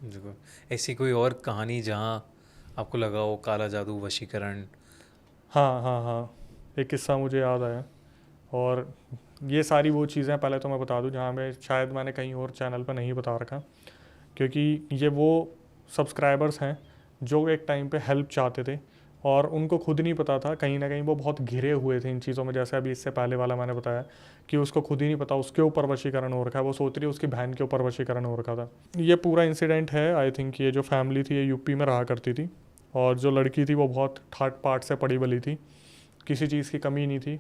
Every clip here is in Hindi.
देखो, ऐसी कोई और कहानी जहाँ आपको लगा हो काला जादू, वशीकरण? हाँ हाँ हाँ, एक किस्सा मुझे याद आया। और ये सारी वो चीज़ें पहले तो मैं बता दूं जहाँ मैं शायद मैंने कहीं और चैनल पर नहीं बता रखा, क्योंकि ये वो सब्सक्राइबर्स हैं जो एक टाइम पे हेल्प चाहते थे और उनको खुद नहीं पता था, कहीं ना कहीं वो बहुत घिरे हुए थे इन चीज़ों में। जैसे अभी इससे पहले वाला मैंने बताया कि उसको खुद ही नहीं पता उसके ऊपर वशीकरण हो रखा है, वो सोच रही है उसकी बहन के ऊपर वशीकरण हो रखा था। ये पूरा इंसिडेंट है, आई थिंक ये जो फैमिली थी ये यूपी में रहा करती थी। और जो लड़की थी वो बहुत ठाट पाट से पढ़ी बली थी, किसी चीज़ की कमी नहीं थी,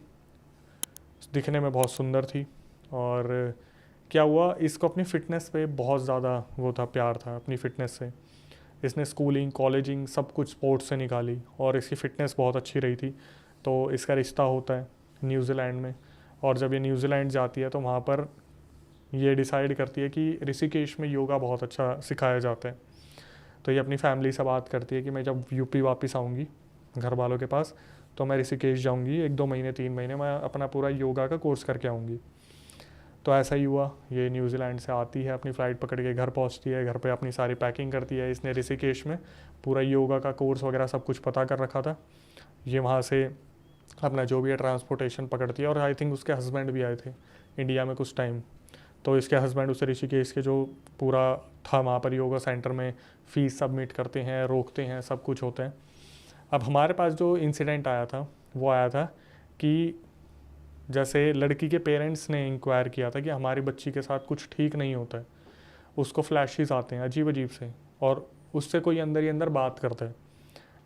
दिखने में बहुत सुंदर थी। और क्या हुआ, इसको अपनी फ़िटनेस पे बहुत ज़्यादा वो था, प्यार था अपनी फ़िटनेस से। इसने स्कूलिंग कॉलेजिंग सब कुछ स्पोर्ट्स से निकाली और इसकी फ़िटनेस बहुत अच्छी रही थी। तो इसका रिश्ता होता है न्यूजीलैंड में। और जब ये न्यूजीलैंड जाती है तो वहाँ पर ये डिसाइड करती है कि ऋषिकेश में योगा बहुत अच्छा सिखाया जाता है। तो ये अपनी फैमिली से बात करती है कि मैं जब यूपी वापस आऊँगी घर वालों के पास तो मैं ऋषिकेश जाऊँगी, 1-2 महीने 3 महीने मैं अपना पूरा योगा का कोर्स करके आऊँगी। तो ऐसा ही हुआ, ये न्यूजीलैंड से आती है, अपनी फ़्लाइट पकड़ के घर पहुंचती है, घर पे अपनी सारी पैकिंग करती है। इसने ऋषिकेश में पूरा योगा का कोर्स वगैरह सब कुछ पता कर रखा था। ये वहाँ से अपना जो भी है ट्रांसपोर्टेशन पकड़ती है। और आई थिंक उसके हस्बैंड भी आए थे इंडिया में कुछ टाइम। तो इसके हस्बैंड उसे ऋषिकेश के जो पूरा था वहाँ पर योगा सेंटर में फ़ीस सबमिट करते हैं, रोकते हैं, सब कुछ होता है। अब हमारे पास जो इंसिडेंट आया था वो आया था कि जैसे लड़की के पेरेंट्स ने इंक्वायर किया था कि हमारी बच्ची के साथ कुछ ठीक नहीं होता है, उसको फ्लैशेस आते हैं अजीब अजीब से, और उससे कोई अंदर ही अंदर बात करता है।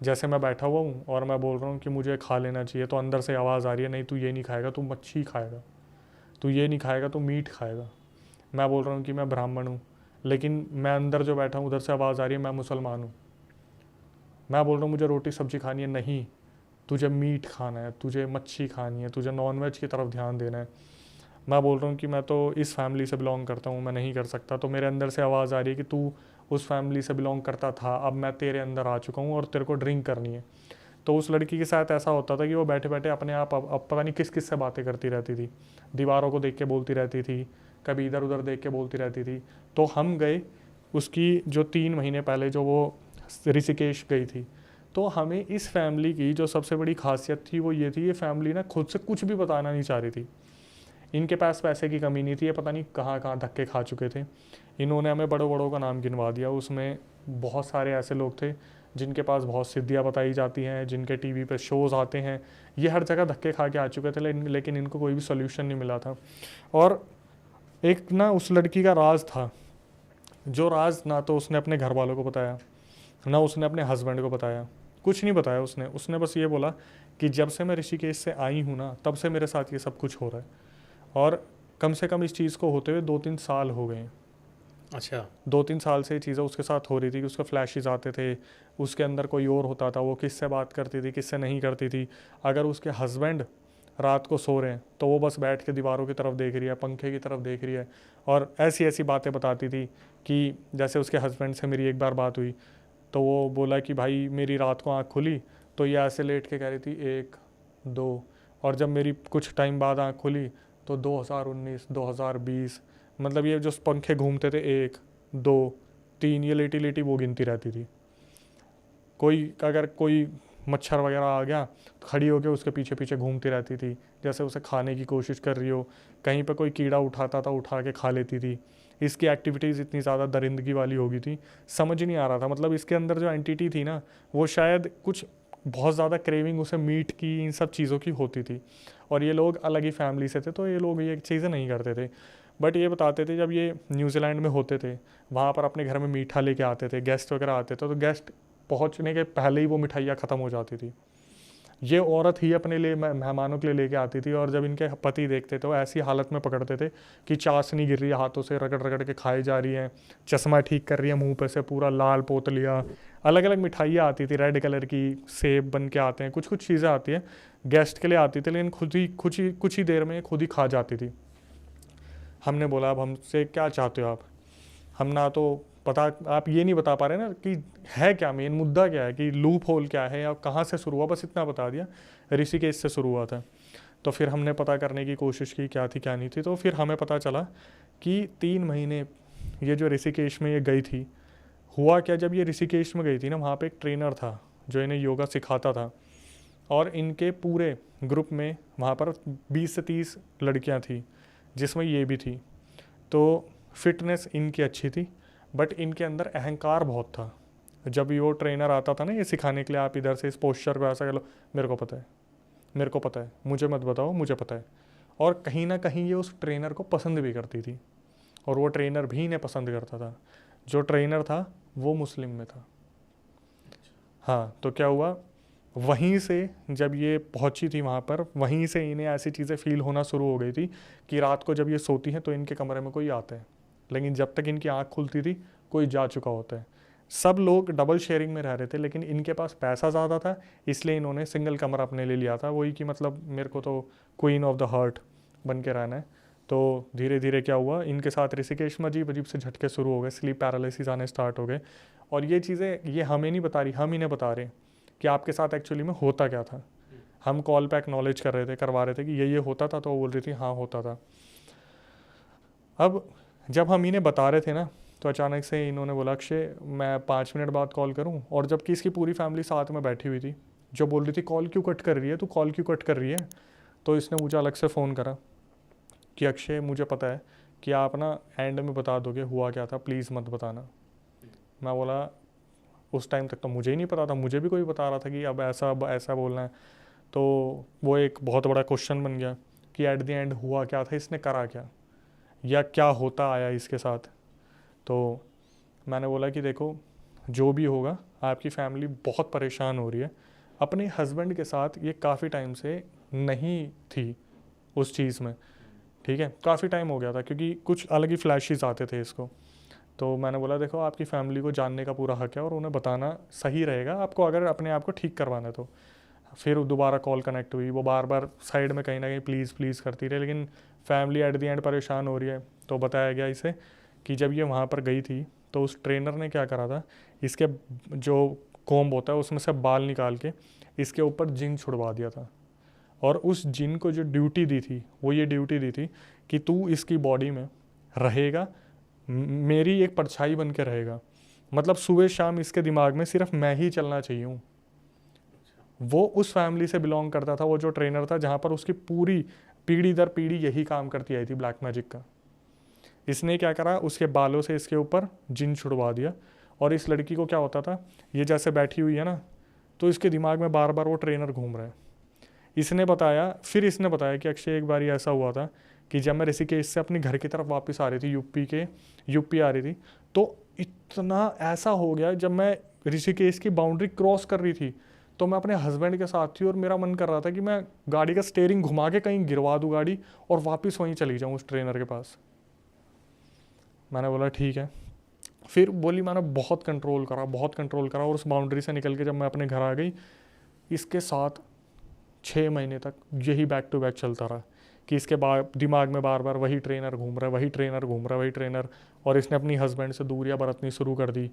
जैसे मैं बैठा हुआ हूँ और मैं बोल रहा हूँ कि मुझे खा लेना चाहिए, तो अंदर से आवाज़ आ रही है नहीं तू ये नहीं खाएगा, तू मच्छी खाएगा, तू ये नहीं खाएगा, तू मीट खाएगा। मैं बोल रहा हूँ कि मैं ब्राह्मण हूँ, लेकिन मैं अंदर जो बैठा हूँ उधर से आवाज़ आ रही है मैं मुसलमान हूँ। मैं बोल रहा हूँ मुझे रोटी सब्जी खानी है, नहीं तुझे मीट खाना है, तुझे मच्छी खानी है, तुझे नॉनवेज की तरफ ध्यान देना है। मैं बोल रहा हूँ कि मैं तो इस फैमिली से बिलोंग करता हूँ, मैं नहीं कर सकता। तो मेरे अंदर से आवाज़ आ रही है कि तू उस फैमिली से बिलोंग करता था, अब मैं तेरे अंदर आ चुका हूँ और तेरे को ड्रिंक करनी है। तो उस लड़की के साथ ऐसा होता था कि वो बैठे बैठे अपने आप अब पता नहीं किस किस से बातें करती रहती थी, दीवारों को देख के बोलती रहती थी, कभी इधर उधर देख के बोलती रहती थी। तो हम गए उसकी जो 3 महीने पहले जो वो ऋषिकेश गई थी, तो हमें इस फैमिली की जो सबसे बड़ी खासियत थी वो ये थी, ये फैमिली ना खुद से कुछ भी बताना नहीं चाह रही थी। इनके पास पैसे की कमी नहीं थी, ये पता नहीं कहाँ कहाँ धक्के खा चुके थे। इन्होंने हमें बड़ों बड़ों का नाम गिनवा दिया, उसमें बहुत सारे ऐसे लोग थे जिनके पास बहुत सिद्धियाँ बताई जाती हैं, जिनके टीवी पे शोज़ आते हैं। ये हर जगह धक्के खा के आ चुके थे, लेकिन इनको कोई भी सोल्यूशन नहीं मिला था। और एक ना उस लड़की का राज था, जो राज ना तो उसने अपने घर वालों को बताया, ना उसने अपने हस्बैंड को बताया, कुछ नहीं बताया उसने। उसने बस ये बोला कि जब से मैं ऋषिकेश से आई हूँ ना तब से मेरे साथ ये सब कुछ हो रहा है। और कम से कम इस चीज़ को होते हुए 2-3 साल हो गए हैं। अच्छा। 2-3 साल से ये चीज़ें उसके साथ हो रही थी कि उसके फ्लैशेस आते थे, उसके अंदर कोई और होता था, वो किससे बात करती थी किससे नहीं करती थी। अगर उसके हस्बैंड रात को सो रहे हैं तो वो बस बैठ के दीवारों की तरफ देख रही है, पंखे की तरफ देख रही है, और ऐसी ऐसी बातें बताती थी कि जैसे उसके हस्बैंड से मेरी एक बार बात हुई तो वो बोला कि भाई मेरी रात को आँख खुली तो ये ऐसे लेट के कह रही थी 1, 2, और जब मेरी कुछ टाइम बाद आँख खुली तो 2019, 2020, मतलब ये जो पंखे घूमते थे 1, 2, 3, ये लेटी लेटी वो गिनती रहती थी। कोई अगर कोई मच्छर वगैरह आ गया तो खड़ी होकर उसके पीछे पीछे घूमती रहती थी, जैसे उसे खाने की कोशिश कर रही हो। कहीं पे कोई कीड़ा उठाता था उठा के खा लेती थी। इसकी एक्टिविटीज़ इतनी ज़्यादा दरिंदगी वाली हो गई थी, समझ नहीं आ रहा था। मतलब इसके अंदर जो एंटिटी थी ना, वो शायद कुछ बहुत ज़्यादा क्रेविंग उसे मीट की इन सब चीज़ों की होती थी। और ये लोग अलग ही फैमिली से थे तो ये लोग ये चीज़ें नहीं करते थे। बट ये बताते थे जब ये न्यूजीलैंड में होते थे वहाँ पर अपने घर में मीठा लेके आते थे, गेस्ट वगैरह आते थे, तो गेस्ट पहुंचने के पहले ही वो मिठाइयाँ ख़त्म हो जाती थी। ये औरत ही अपने लिए मेहमानों के लिए लेके आती थी, और जब इनके पति देखते तो ऐसी हालत में पकड़ते थे कि चाशनी गिर रही है हाथों से, रगड़ रगड़ के खाई जा रही है, चश्मा ठीक कर रही है मुंह पे से पूरा लाल पोत लिया। अलग अलग मिठाइयाँ आती थी रेड कलर की, सेब बन के आते हैं, कुछ कुछ चीज़ें आती हैं गेस्ट के लिए आती थी, लेकिन खुद ही कुछ ही देर में खुद ही खा जाती थी। हमने बोला अब हमसे क्या चाहते हो आप, हम ना तो पता, आप ये नहीं बता पा रहे ना कि है क्या, मेन मुद्दा क्या है, कि लूप होल क्या है या कहाँ से शुरू हुआ, बस इतना बता दिया ऋषिकेश से शुरू हुआ था। तो फिर हमने पता करने की कोशिश की क्या थी क्या नहीं थी, तो फिर हमें पता चला कि 3 महीने ये जो ऋषिकेश में ये गई थी, हुआ क्या, जब ये ऋषिकेश में गई थी ना, वहाँ पे एक ट्रेनर था जो इन्हें योगा सिखाता था, और इनके पूरे ग्रुप में वहाँ पर 20 से 30 लड़कियाँ थी, जिसमें ये भी थी। तो फिटनेस इनकी अच्छी थी, बट इनके अंदर अहंकार बहुत था। जब ये वो ट्रेनर आता था ना ये सिखाने के लिए, आप इधर से इस पोस्चर को ऐसा कर लो, मेरे को पता है, मेरे को पता है, मुझे मत बताओ, मुझे पता है। और कहीं ना कहीं ये उस ट्रेनर को पसंद भी करती थी, और वो ट्रेनर भी इन्हें पसंद करता था। जो ट्रेनर था वो मुस्लिम में था। हाँ, तो क्या हुआ, वहीं से जब ये पहुंची थी वहाँ पर, वहीं से इन्हें ऐसी चीज़ें फील होना शुरू हो गई थी कि रात को जब ये सोती हैं तो इनके कमरे में कोई आता है, लेकिन जब तक इनकी आँख खुलती थी कोई जा चुका होता है। सब लोग डबल शेयरिंग में रह रहे थे, लेकिन इनके पास पैसा ज़्यादा था, इसलिए इन्होंने सिंगल कमरा अपने ले लिया था। वही कि मतलब मेरे को तो क्वीन ऑफ द हार्ट बन के रहना है। तो धीरे धीरे क्या हुआ, इनके साथ ऋषिकेश में अजीब अजीब से झटके शुरू हो गए, स्लीप पैरालिसिस आने स्टार्ट हो गए। और ये चीज़ें ये हमें नहीं बता रही, हम इन्हें बता रहे हैं कि आपके साथ एक्चुअली में होता क्या था। हम कॉल पे एक्नॉलेज कर रहे थे, करवा रहे थे कि ये होता था, तो वो बोल रही थी हाँ होता था। अब जब हम इन्हें बता रहे थे ना, तो अचानक से इन्होंने बोला अक्षय मैं 5 मिनट बाद कॉल करूं, और जबकि इसकी पूरी फैमिली साथ में बैठी हुई थी, जो बोल रही थी कॉल क्यों कट कर रही है, तू कॉल क्यों कट कर रही है। तो इसने मुझे अलग से फ़ोन करा कि अक्षय मुझे पता है कि आप ना एंड में बता दोगे हुआ क्या था, प्लीज़ मत बताना। मैं बोला उस टाइम तक तो मुझे ही नहीं पता था, मुझे भी कोई बता रहा था कि अब ऐसा बोलना है। तो वो एक बहुत बड़ा क्वेश्चन बन गया कि एट द एंड हुआ क्या था, इसने करा क्या, या क्या होता आया इसके साथ। तो मैंने बोला कि देखो जो भी होगा, आपकी फैमिली बहुत परेशान हो रही है। अपने हस्बैंड के साथ ये काफ़ी टाइम से नहीं थी उस चीज़ में, ठीक है, काफ़ी टाइम हो गया था, क्योंकि कुछ अलग ही फ्लैशेस आते थे इसको। तो मैंने बोला देखो आपकी फैमिली को जानने का पूरा हक है, और उन्हें बताना सही रहेगा आपको, अगर अपने आप को ठीक करवाना है तो। फिर दोबारा कॉल कनेक्ट हुई, वो बार बार साइड में कहीं ना कहीं प्लीज़ प्लीज़ करती रही, लेकिन फैमिली एट द एंड परेशान हो रही है। तो बताया गया इसे कि जब ये वहाँ पर गई थी, तो उस ट्रेनर ने क्या करा था, इसके जो कोम्ब होता है उसमें से बाल निकाल के इसके ऊपर जिन छुड़वा दिया था। और उस जिन को जो ड्यूटी दी थी, वो ये ड्यूटी दी थी कि तू इसकी बॉडी में रहेगा, मेरी एक परछाई बन के रहेगा। मतलब सुबह शाम इसके दिमाग में सिर्फ मैं ही चलना चाहिए हूँ। वो उस फैमिली से बिलोंग करता था, वो जो ट्रेनर था, जहाँ पर उसकी पूरी पीढ़ी दर पीढ़ी यही काम करती आई थी ब्लैक मैजिक का। इसने क्या करा, उसके बालों से इसके ऊपर जिन छुड़वा दिया। और इस लड़की को क्या होता था, ये जैसे बैठी हुई है ना, तो इसके दिमाग में बार बार वो ट्रेनर घूम रहा है। इसने बताया, फिर इसने बताया कि अक्षय एक बार ऐसा हुआ था कि जब मैं ऋषिकेश से अपने घर की तरफ वापस आ रही थी, यूपी आ रही थी, तो इतना ऐसा हो गया, जब मैं ऋषिकेश की बाउंड्री क्रॉस कर रही थी तो मैं अपने हस्बैंड के साथ थी, और मेरा मन कर रहा था कि मैं गाड़ी का स्टेयरिंग घुमा के कहीं गिरवा दूँ गाड़ी, और वापस वहीं चली जाऊँ उस ट्रेनर के पास। मैंने बोला ठीक है। फिर बोली मैंने बहुत कंट्रोल करा, बहुत कंट्रोल करा, और उस बाउंड्री से निकल के जब मैं अपने घर आ गई, इसके साथ 6 महीने तक यही बैक टू बैक चलता रहा कि इसके दिमाग में बार बार वही ट्रेनर घूम रहा है, वही ट्रेनर घूम रहा है, वही ट्रेनर। और इसने अपनी हस्बैंड से दूरियां बरतनी शुरू कर दी।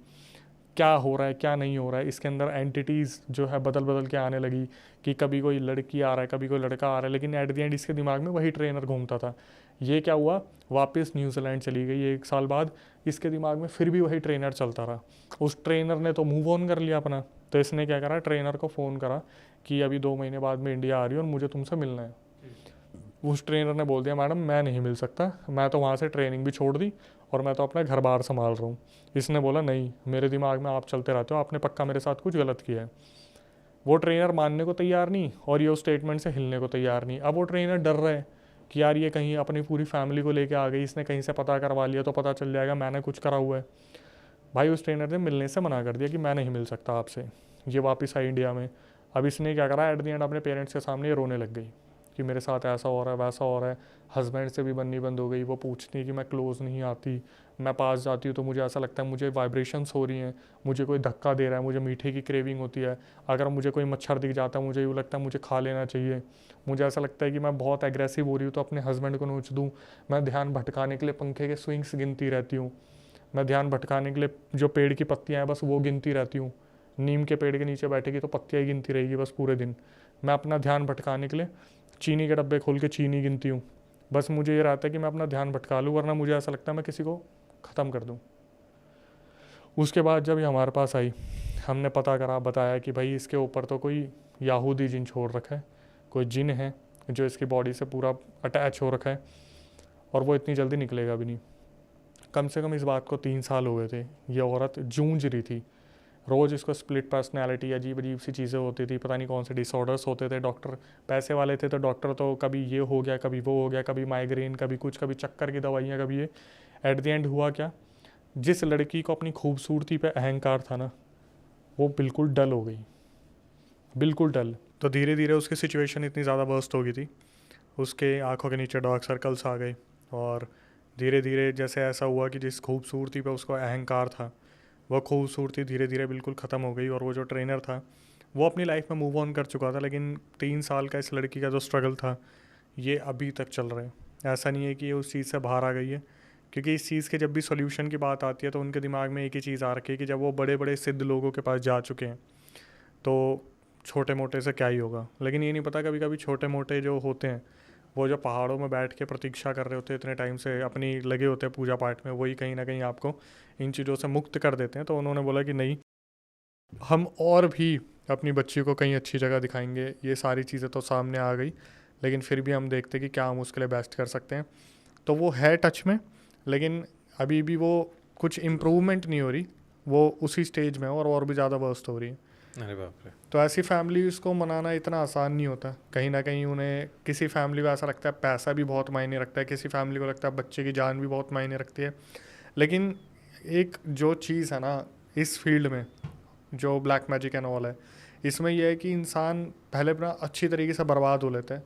क्या हो रहा है क्या नहीं हो रहा है, इसके अंदर एंटिटीज़ जो है बदल बदल के आने लगी कि कभी कोई लड़की आ रहा है, कभी कोई लड़का आ रहा है, लेकिन एट द एंड इसके दिमाग में वही ट्रेनर घूमता था। ये क्या हुआ, वापस न्यूजीलैंड चली गई 1 साल बाद, इसके दिमाग में फिर भी वही ट्रेनर चलता रहा। उस ट्रेनर ने तो मूव ऑन कर लिया अपना, तो इसने क्या करा, ट्रेनर को फ़ोन करा कि अभी 2 महीने बाद मैं इंडिया आ रही हूँ और मुझे तुमसे मिलना है। उस ट्रेनर ने बोल दिया मैडम मैं नहीं मिल सकता, मैं तो वहाँ से ट्रेनिंग भी छोड़ दी, और मैं तो अपना घर बार संभाल रहा हूँ। इसने बोला नहीं, मेरे दिमाग में आप चलते रहते हो, आपने पक्का मेरे साथ कुछ गलत किया है। वो ट्रेनर मानने को तैयार नहीं, और ये उस स्टेटमेंट से हिलने को तैयार नहीं। अब वो ट्रेनर डर रहा है कि यार ये कहीं अपनी पूरी फैमिली को लेके आ गई, इसने कहीं से पता करवा लिया तो पता चल जाएगा मैंने कुछ करा हुआ है। भाई उस ट्रेनर ने मिलने से मना कर दिया कि मैं नहीं मिल सकता आपसे। ये वापस आई इंडिया में। अब इसने क्या करा, एट द एंड अपने पेरेंट्स के सामने ये रोने लग गई कि मेरे साथ ऐसा हो रहा है, वैसा हो रहा है। हस्बैंड से भी बननी बंद हो गई, वो पूछती है कि मैं क्लोज़ नहीं आती, मैं पास जाती हूँ तो मुझे ऐसा लगता है मुझे वाइब्रेशंस हो रही हैं, मुझे कोई धक्का दे रहा है, मुझे मीठे की क्रेविंग होती है, अगर मुझे कोई मच्छर दिख जाता है मुझे यूँ लगता है मुझे खा लेना चाहिए, मुझे ऐसा लगता है कि मैं बहुत एग्रेसिव हो रही हूँ तो अपने हस्बैंड को नोच दूँ। मैं ध्यान भटकाने के लिए पंखे के स्विंग्स गिनती रहती हूँ, मैं ध्यान भटकाने के लिए जो पेड़ की पत्तियाँ हैं बस वो गिनती रहती हूँ। नीम के पेड़ के नीचे बैठेगी तो पत्तियाँ ही गिनती रहेगी बस पूरे दिन। मैं अपना ध्यान भटकाने के लिए चीनी के डब्बे खोल के चीनी गिनती हूँ। बस मुझे ये रहता है कि मैं अपना ध्यान भटका लूँ, वरना मुझे ऐसा लगता है मैं किसी को ख़त्म कर दूँ। उसके बाद जब ये हमारे पास आई, हमने पता करा, बताया कि भाई इसके ऊपर तो कोई याहूदी जिन छोड़ रखा है, कोई जिन है जो इसकी बॉडी से पूरा अटैच हो रखा है और वो इतनी जल्दी निकलेगा भी नहीं। कम से कम इस बात को 3 साल हो गए थे। ये औरत जूझ रही थी, रोज़ इसको स्प्लिट पर्सनैलिटी, अजीब अजीब सी चीज़ें होती थी, पता नहीं कौन से डिसऑर्डर्स होते थे। डॉक्टर पैसे वाले थे तो डॉक्टर तो कभी ये हो गया, कभी वो हो गया, कभी माइग्रेन, कभी कुछ, कभी चक्कर की दवाइयाँ, कभी ये। एट द एंड हुआ क्या, जिस लड़की को अपनी खूबसूरती पे अहंकार था ना, वो बिल्कुल डल हो गई, बिल्कुल डल। तो धीरे धीरे उसकी सिचुएशन इतनी ज़्यादा वर्स्ट हो गई थी, उसके आंखों के नीचे डार्क सर्कल्स आ गए और धीरे धीरे जैसे ऐसा हुआ कि जिस खूबसूरती पे उसको अहंकार था, वह खूबसूरती धीरे धीरे बिल्कुल ख़त्म हो गई। और वो जो ट्रेनर था वो अपनी लाइफ में मूव ऑन कर चुका था, लेकिन 3 साल का इस लड़की का जो स्ट्रगल था ये अभी तक चल रहा है। ऐसा नहीं है कि ये उस चीज़ से बाहर आ गई है, क्योंकि इस चीज़ के जब भी सॉल्यूशन की बात आती है तो उनके दिमाग में एक ही चीज़ आ रखी है कि जब वो बड़े बड़े सिद्ध लोगों के पास जा चुके हैं तो छोटे मोटे से क्या ही होगा। लेकिन ये नहीं पता कभी कभी छोटे मोटे जो होते हैं, वो जो पहाड़ों में बैठ के प्रतीक्षा कर रहे होते हैं इतने टाइम से, अपनी लगे होते हैं पूजा पाठ में, वही कहीं ना कहीं आपको इन चीज़ों से मुक्त कर देते हैं। तो उन्होंने बोला कि नहीं, हम और भी अपनी बच्ची को कहीं अच्छी जगह दिखाएंगे। ये सारी चीज़ें तो सामने आ गई, लेकिन फिर भी हम देखते कि क्या हम उसके लिए बेस्ट कर सकते हैं। तो वो है टच में, लेकिन अभी भी वो कुछ इम्प्रूवमेंट नहीं हो रही, वो उसी स्टेज में है और भी ज़्यादा वर्स्ट हो रही है। अरे बाप रे। तो ऐसी फैमिलीज़ को मनाना इतना आसान नहीं होता। कहीं ना कहीं उन्हें, किसी फैमिली को ऐसा लगता है पैसा भी बहुत मायने रखता है, किसी फैमिली को लगता है बच्चे की जान भी बहुत मायने रखती है। लेकिन एक जो चीज़ है ना इस फील्ड में, जो ब्लैक मैजिक एंड ऑल है, इसमें यह है कि इंसान पहले अपना अच्छी तरीके से बर्बाद हो लेता है,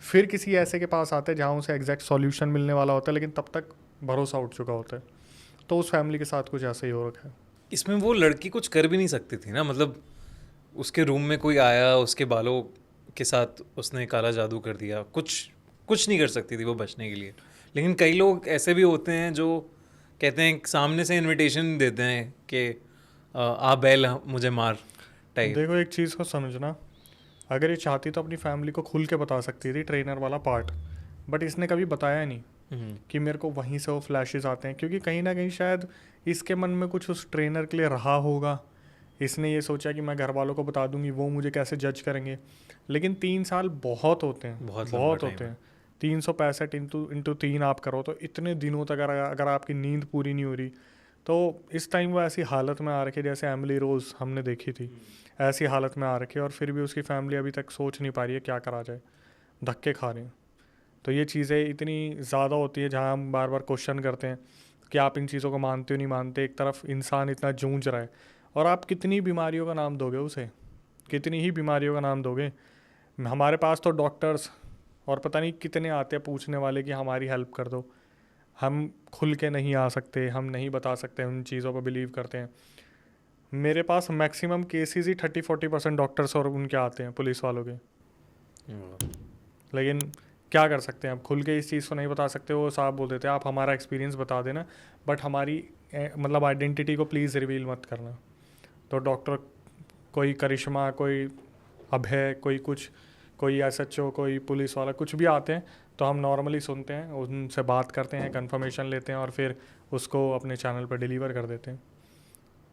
फिर किसी ऐसे के पास आते हैं जहाँ उसे एग्जैक्ट सॉल्यूशन मिलने वाला होता है, लेकिन तब तक भरोसा उठ चुका होता है। तो उस फैमिली के साथ कुछ ऐसा ही हो रखा है। इसमें वो लड़की कुछ कर भी नहीं सकती थी ना, मतलब उसके रूम में कोई आया, उसके बालों के साथ उसने काला जादू कर दिया, कुछ कुछ नहीं कर सकती थी वो बचने के लिए। लेकिन कई लोग ऐसे भी होते हैं जो कहते हैं, सामने से इनविटेशन देते हैं कि आ बैल मुझे मार टाइप। देखो एक चीज़ को समझना, अगर ये चाहती तो अपनी फैमिली को खुल के बता सकती थी ट्रेनर वाला पार्ट, बट इसने कभी बताया नहीं कि मेरे को वहीं से वो फ्लैशेस आते हैं, क्योंकि कहीं ना कहीं शायद इसके मन में कुछ उस ट्रेनर के लिए रहा होगा। इसने ये सोचा कि मैं घर वालों को बता दूंगी, वो मुझे कैसे जज करेंगे। लेकिन 3 साल बहुत होते हैं, बहुत होते हैं। 365 इंटू 3 आप करो तो इतने दिनों तक अगर आपकी नींद पूरी नहीं हो रही, तो इस टाइम वो ऐसी हालत में आ रखी है जैसे एमिली रोज़ हमने देखी थी, ऐसी हालत में आ रखी है। और फिर भी उसकी फैमिली अभी तक सोच नहीं पा रही है क्या करा जाए, धक्के खा रहे हैं। तो ये चीज़ें इतनी ज़्यादा होती है जहाँ हम बार बार क्वेश्चन करते हैं कि आप इन चीज़ों को मानते हो नहीं मानते। एक तरफ इंसान इतना जूझ रहा है और आप कितनी बीमारियों का नाम दोगे उसे, कितनी ही बीमारियों का नाम दोगे। हमारे पास तो डॉक्टर्स और पता नहीं कितने आते हैं पूछने वाले कि हमारी हेल्प कर दो। हम खुल के नहीं आ सकते, हम नहीं बता सकते, उन चीज़ों पर बिलीव करते हैं। मेरे पास मैक्सिमम केसेस ही 30-40% डॉक्टर्स और उनके आते हैं, पुलिस वालों के। लेकिन क्या कर सकते हैं, अब खुल के इस चीज़ को नहीं बता सकते। वो साहब बोल देते हैं आप हमारा एक्सपीरियंस बता देना, बट हमारी मतलब आइडेंटिटी को प्लीज़ रिवील मत करना। तो डॉक्टर, कोई करिश्मा, कोई अभय, कोई कुछ, कोई SHO, कोई पुलिस वाला, कुछ भी आते हैं तो हम नॉर्मली सुनते हैं, उनसे बात करते हैं, कंफर्मेशन लेते हैं और फिर उसको अपने चैनल पर डिलीवर कर देते हैं।